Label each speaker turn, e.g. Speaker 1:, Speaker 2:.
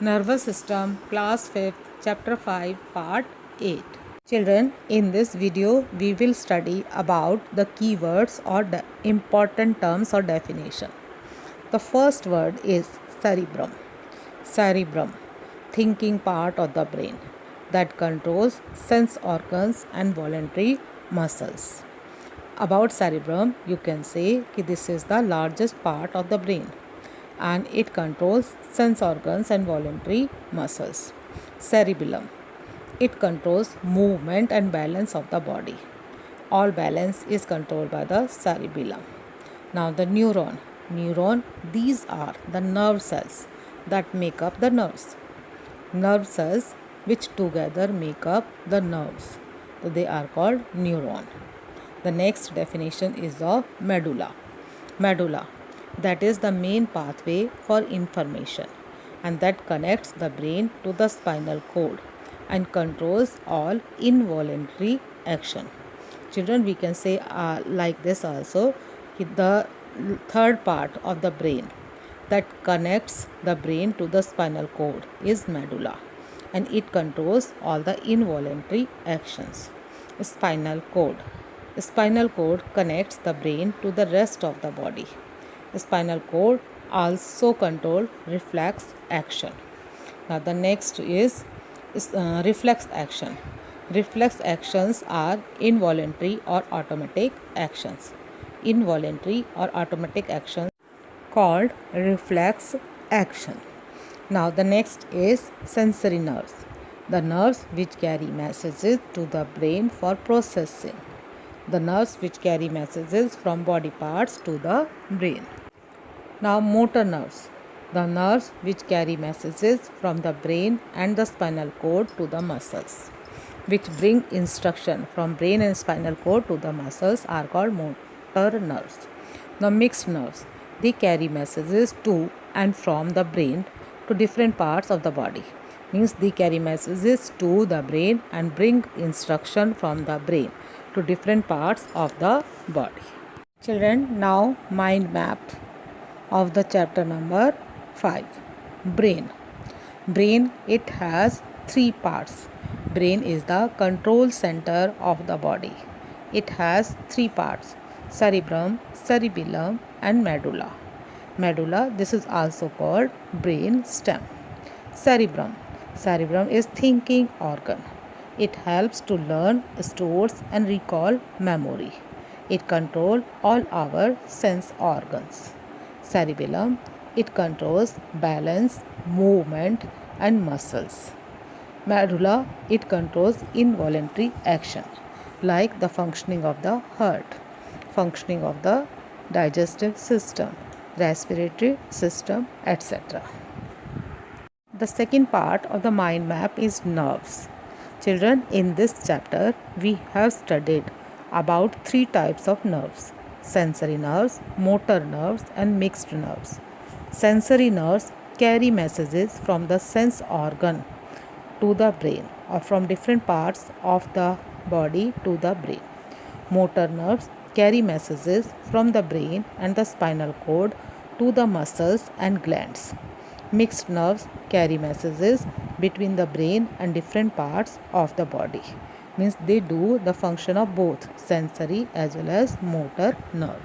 Speaker 1: Nervous System, Class 5th, Chapter 5, Part 8. Children, in this video, we will study about the keywords or the important terms or definition. The first word is cerebrum. Cerebrum, thinking part of the brain that controls sense organs and voluntary muscles. About cerebrum, you can say that this is the largest part of the brain and it controls sense organs and voluntary muscles. Cerebellum. It controls movement and balance of the body. All balance is controlled by the cerebellum. Now the neuron. Neuron, these are the nerve cells that make up the nerves. Nerve cells which together make up the nerves. So they are called neuron. The next definition is of medulla. Medulla, that is the main pathway for information and that connects the brain to the spinal cord and controls all involuntary action. Children, we can say like this also, the third part of the brain that connects the brain to the spinal cord is medulla and it controls all the involuntary actions. Spinal cord. Spinal cord connects the brain to the rest of the body. Spinal cord also control reflex action. Now the next is reflex action. Reflex actions are involuntary or automatic actions. Involuntary or automatic actions called reflex action. Now the next is sensory nerves. The nerves which carry messages to the brain for processing. The nerves which carry messages from body parts to the brain. Now motor nerves. The nerves which carry messages from the brain and the spinal cord to the muscles, which bring instruction from brain and spinal cord to the muscles are called motor nerves. Now mixed nerves. They carry messages to and from the brain to different parts of the body. Means they carry messages to the brain and bring instruction from the brain to different parts of the body. Children, now mind map of the chapter number 5. Brain. Brain, it has 3 parts. Brain is the control center of the body. It has 3 parts: cerebrum, cerebellum and medulla. Medulla, this is also called brain stem. Cerebrum. Cerebrum is thinking organ. It helps to learn, stores and recall memory. It controls all our sense organs. Cerebellum, it controls balance, movement and muscles. Medulla, it controls involuntary action like the functioning of the heart, functioning of the digestive system, respiratory system, etc. The second part of the mind map is nerves. Children, in this chapter we have studied about 3 types of nerves: sensory nerves, motor nerves and mixed nerves. Sensory nerves carry messages from the sense organ to the brain or from different parts of the body to the brain. Motor nerves carry messages from the brain and the spinal cord to the muscles and glands. Mixed nerves carry messages between the brain and different parts of the body. Means they do the function of both sensory as well as motor nerve.